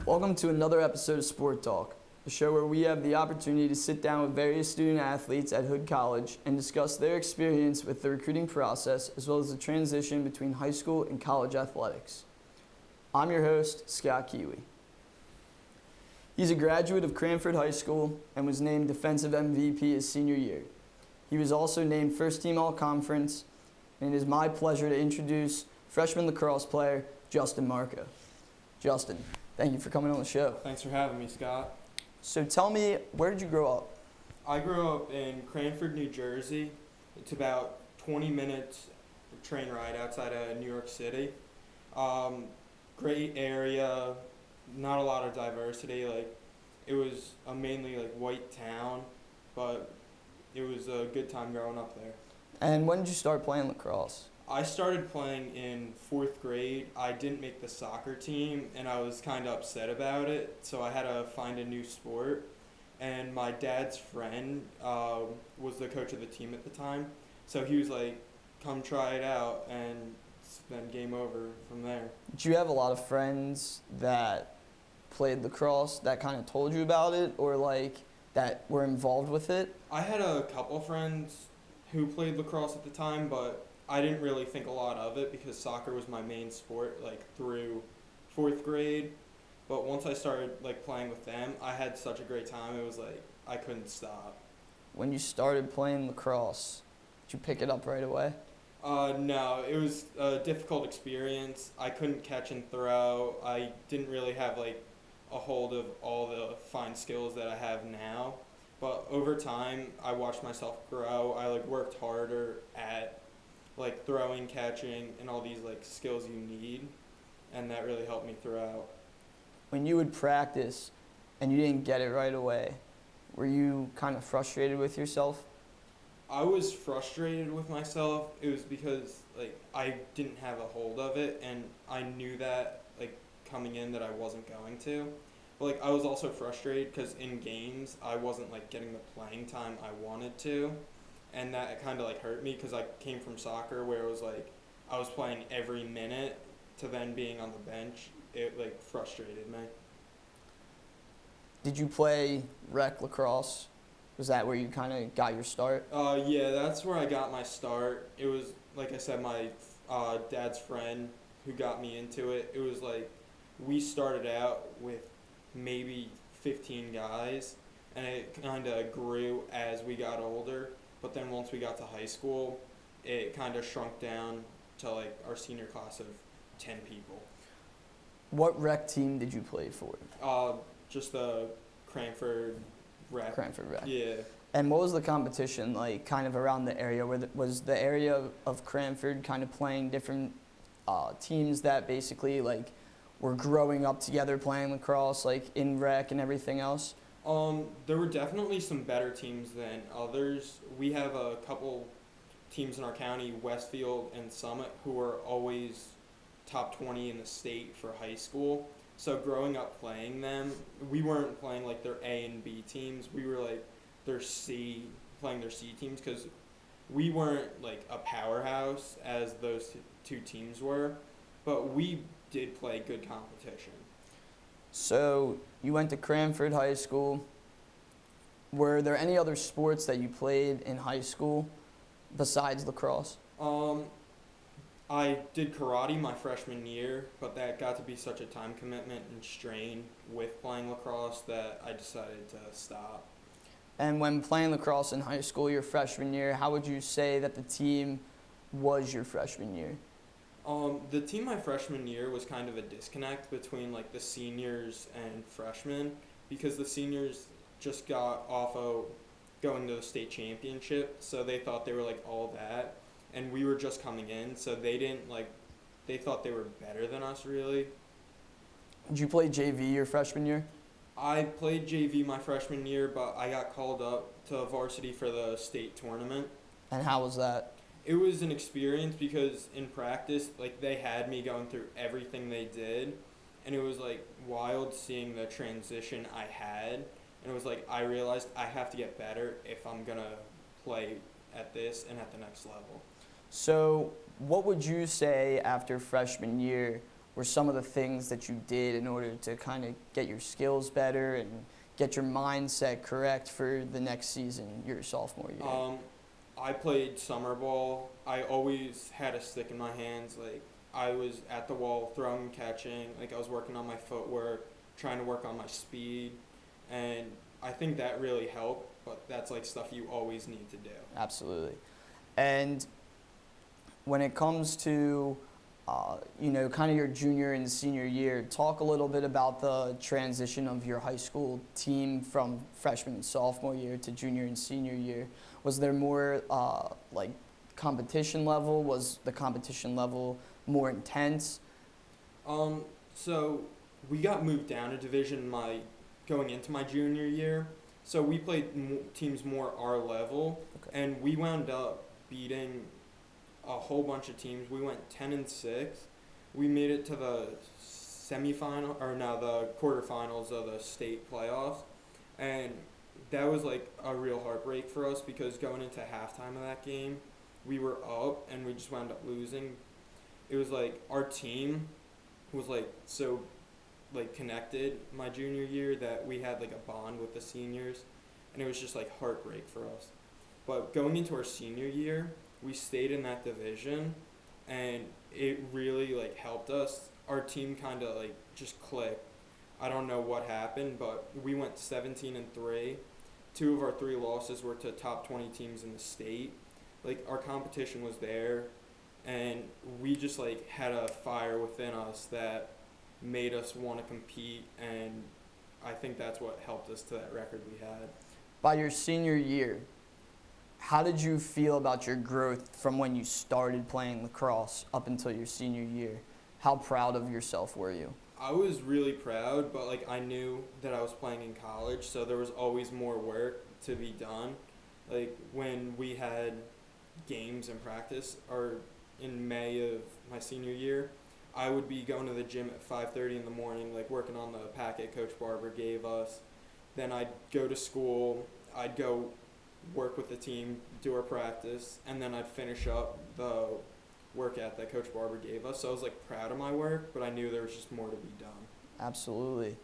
Welcome to another episode of Sport Talk, a show where we have the opportunity to sit down with various student athletes at Hood College and discuss their experience with the recruiting process as well as the transition between high school and college athletics. I'm your host, Scott Kiewe. He's a graduate of Cranford High School and was named Defensive MVP his senior year. He was also named First Team All-Conference, and it is my pleasure to introduce freshman lacrosse player Justin Marko. Justin, thank you for coming on the show. Thanks for having me, Scott. So tell me, where did you grow up? I grew up in Cranford, New Jersey. It's about 20 minutes train ride outside of New York City. Great area, not a lot of diversity. It was a mainly white town, but it was a good time growing up there. And when did you start playing lacrosse? I started playing in 4th grade. I didn't make the soccer team, and I was kind of upset about it, so I had to find a new sport. And my dad's friend was the coach of the team at the time, so he was like, come try it out, and it's been game over from there. Did you have a lot of friends that played lacrosse that kind of told you about it, or that were involved with it? I had a couple friends who played lacrosse at the time, but I didn't really think a lot of it because soccer was my main sport through 4th grade. But once I started playing with them, I had such a great time. It was I couldn't stop. When you started playing lacrosse, did you pick it up right away? No, it was a difficult experience. I couldn't catch and throw. I didn't really have a hold of all the fine skills that I have now. But over time, I watched myself grow. I worked harder at throwing, catching, and all these skills you need, and that really helped me throughout. When you would practice and you didn't get it right away, were you kind of frustrated with yourself? I was frustrated with myself. It was because I didn't have a hold of it, and I knew that coming in that I wasn't going to. But I was also frustrated because in games I wasn't getting the playing time I wanted to. And that kind of hurt me because I came from soccer where it was I was playing every minute to then being on the bench. It frustrated me. Did you play rec lacrosse? Was that where you kind of got your start? Yeah, that's where I got my start. It was, like I said, my dad's friend who got me into it. It was we started out with maybe 15 guys, and it kind of grew as we got older. But then once we got to high school, it kind of shrunk down to our senior class of 10 people. What rec team did you play for? Just the Cranford rec. Cranford rec. Yeah. And what was the competition kind of around the area? Was the area of Cranford kind of playing different teams that basically were growing up together playing lacrosse in rec and everything else? There were definitely some better teams than others. We have a couple teams in our county, Westfield and Summit, who are always top 20 in the state for high school. So growing up playing them, we weren't playing their A and B teams. We were playing their C teams because we weren't a powerhouse as those two teams were, but we did play good competition. So you went to Cranford High School. Were there any other sports that you played in high school besides lacrosse? I did karate my freshman year, but that got to be such a time commitment and strain with playing lacrosse that I decided to stop. And when playing lacrosse in high school your freshman year, how would you say that the team was your freshman year? The team my freshman year was kind of a disconnect between the seniors and freshmen because the seniors just got off of going to the state championship, so they thought they were all that, and we were just coming in, so they didn't they thought they were better than us really. Did you play JV your freshman year? I played JV my freshman year, but I got called up to varsity for the state tournament. And how was that? It was an experience because in practice, they had me going through everything they did, and it was wild seeing the transition I had, and it was I realized I have to get better if I'm gonna play at this and at the next level. So what would you say after freshman year were some of the things that you did in order to kind of get your skills better and get your mindset correct for the next season, your sophomore year? I played summer ball. I always had a stick in my hands. Like, I was at the wall throwing and catching. Like, I was working on my footwork, trying to work on my speed, and I think that really helped, but that's like stuff you always need to do. Absolutely. And when it comes to, kind of your junior and senior year, talk a little bit about the transition of your high school team from freshman and sophomore year to junior and senior year. Was there more competition level? Was the competition level more intense? So we got moved down a division going into my junior year. So we played teams more our level, Okay. and we wound up beating a whole bunch of teams. We went 10-6. We made it to the the quarterfinals of the state playoffs, and that was like a real heartbreak for us because going into halftime of that game, we were up and we just wound up losing. It was like our team was like so connected my junior year that we had like a bond with the seniors, and it was just like heartbreak for us. But going into our senior year, we stayed in that division, and it really like helped us. Our team kind of like just clicked. I don't know what happened, but we went 17-3. 2 of our 3 losses were to top 20 teams in the state. Like, our competition was there, and we just like had a fire within us that made us want to compete, and I think that's what helped us to that record we had. By your senior year, how did you feel about your growth from when you started playing lacrosse up until your senior year? How proud of yourself were you? I was really proud, but like I knew that I was playing in college, so there was always more work to be done. Like when we had games and practice, or in May of my senior year, I would be going to the gym at 5:30 in the morning, like working on the packet Coach Barber gave us. Then I'd go to school, I'd go work with the team, do our practice, and then I'd finish up the workout that Coach Barber gave us. So I was like proud of my work, but I knew there was just more to be done. Absolutely.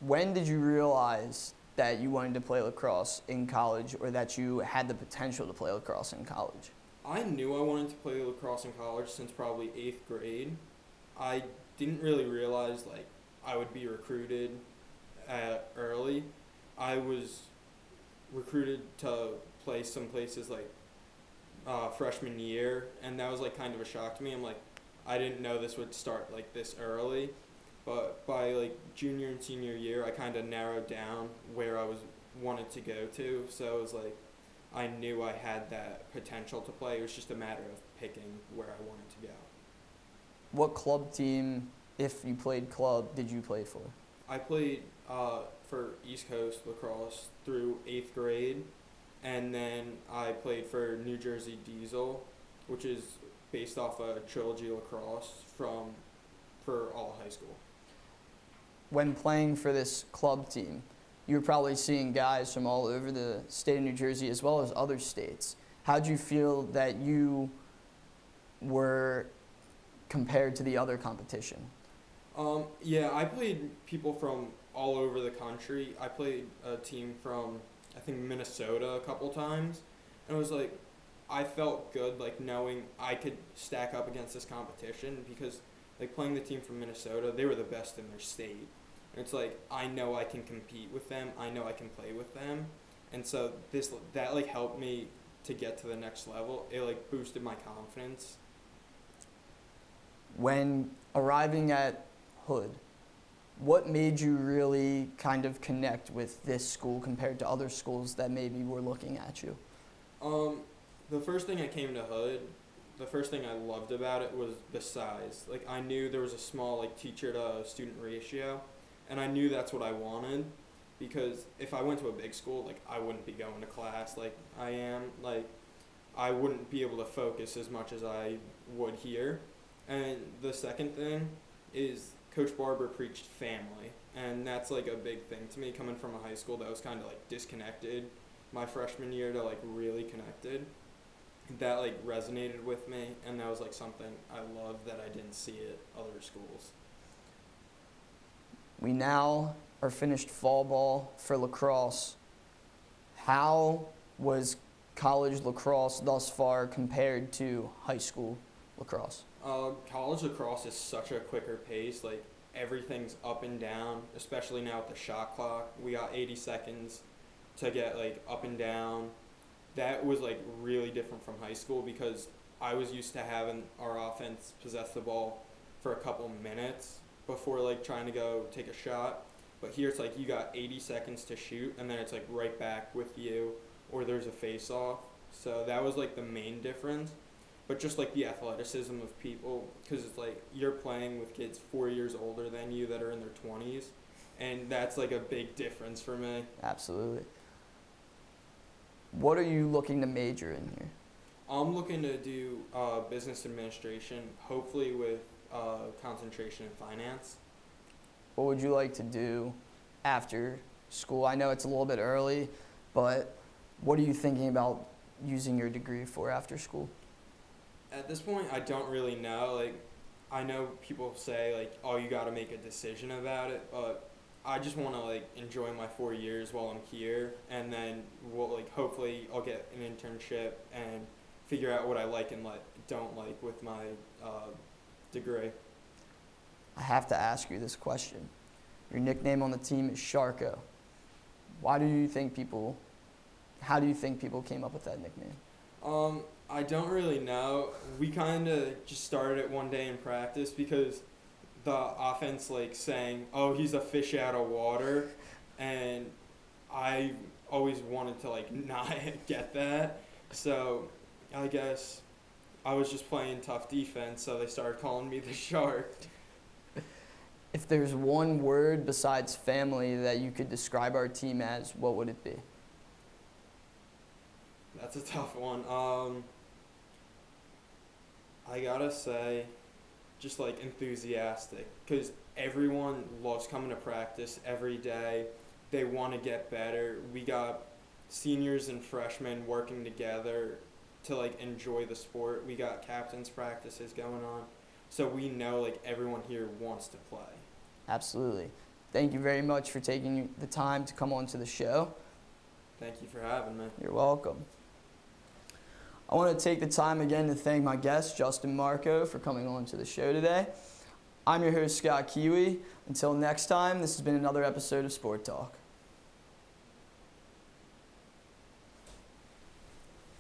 When did you realize that you wanted to play lacrosse in college, or that you had the potential to play lacrosse in college? I knew I wanted to play lacrosse in college since probably 8th grade. I didn't really realize like I would be recruited early. I was recruited to play some places like freshman year, and that was like kind of a shock to me. I'm like, I didn't know this would start like this early, but by like junior and senior year, I kind of narrowed down where I wanted to go to. So it was like I knew I had that potential to play. It was just a matter of picking where I wanted to go. What club team, if you played club, did you play for? I played for East Coast lacrosse through 8th grade, and then I played for New Jersey Diesel, which is based off a Trilogy lacrosse for all high school. When playing for this club team, you were probably seeing guys from all over the state of New Jersey as well as other states. How did you feel that you were compared to the other competition? Yeah, I played people from all over the country. I played a team from, I think, Minnesota a couple times, and it was like, I felt good like knowing I could stack up against this competition because like playing the team from Minnesota, they were the best in their state. And it's like, I know I can compete with them, I know I can play with them, and so that like helped me to get to the next level. It like boosted my confidence. When arriving at Hood, what made you really kind of connect with this school compared to other schools that maybe were looking at you? The first thing I came to Hood, the first thing I loved about it was the size. Like I knew there was a small like teacher to student ratio, and I knew that's what I wanted, because if I went to a big school, like I wouldn't be going to class like I am. Like I wouldn't be able to focus as much as I would here. And the second thing is Coach Barber preached family, and that's like a big thing to me coming from a high school that was kind of like disconnected my freshman year to like really connected. that like resonated with me, and that was like something I loved that I didn't see at other schools. We now are finished fall ball for lacrosse. How was college lacrosse thus far compared to high school lacrosse? College lacrosse is such a quicker pace. Like everything's up and down, especially now with the shot clock. We got 80 seconds to get like up and down. That was like really different from high school because I was used to having our offense possess the ball for a couple minutes before like trying to go take a shot. But here it's like you got 80 seconds to shoot, and then it's like right back with you, or there's a face-off. So that was like the main difference. But just like the athleticism of people, because it's like you're playing with kids 4 years older than you that are in their 20s, and that's like a big difference for me. Absolutely. What are you looking to major in here? I'm looking to do business administration, hopefully with concentration in finance. What would you like to do after school? I know it's a little bit early, but what are you thinking about using your degree for after school? At this point, I don't really know. Like, I know people say like, "Oh, you got to make a decision about it," but I just want to like enjoy my 4 years while I'm here, and then hopefully I'll get an internship and figure out what I like and don't like with my degree. I have to ask you this question. Your nickname on the team is Sharko. How do you think people came up with that nickname? I don't really know. We kind of just started it one day in practice because the offense like saying, "Oh, he's a fish out of water," and I always wanted to like not get that. So I guess I was just playing tough defense, so they started calling me the Shark. If there's one word besides family that you could describe our team as, what would it be? That's a tough one. I gotta say, just like enthusiastic, because everyone loves coming to practice every day. They want to get better. We got seniors and freshmen working together to like enjoy the sport. We got captains practices going on, so we know like everyone here wants to play. Absolutely. Thank you very much for taking the time to come on to the show. Thank you for having me. You're welcome. I want to take the time again to thank my guest, Justin Marko, for coming on to the show today. I'm your host, Scott Kiewe. Until next time, this has been another episode of Sport Talk.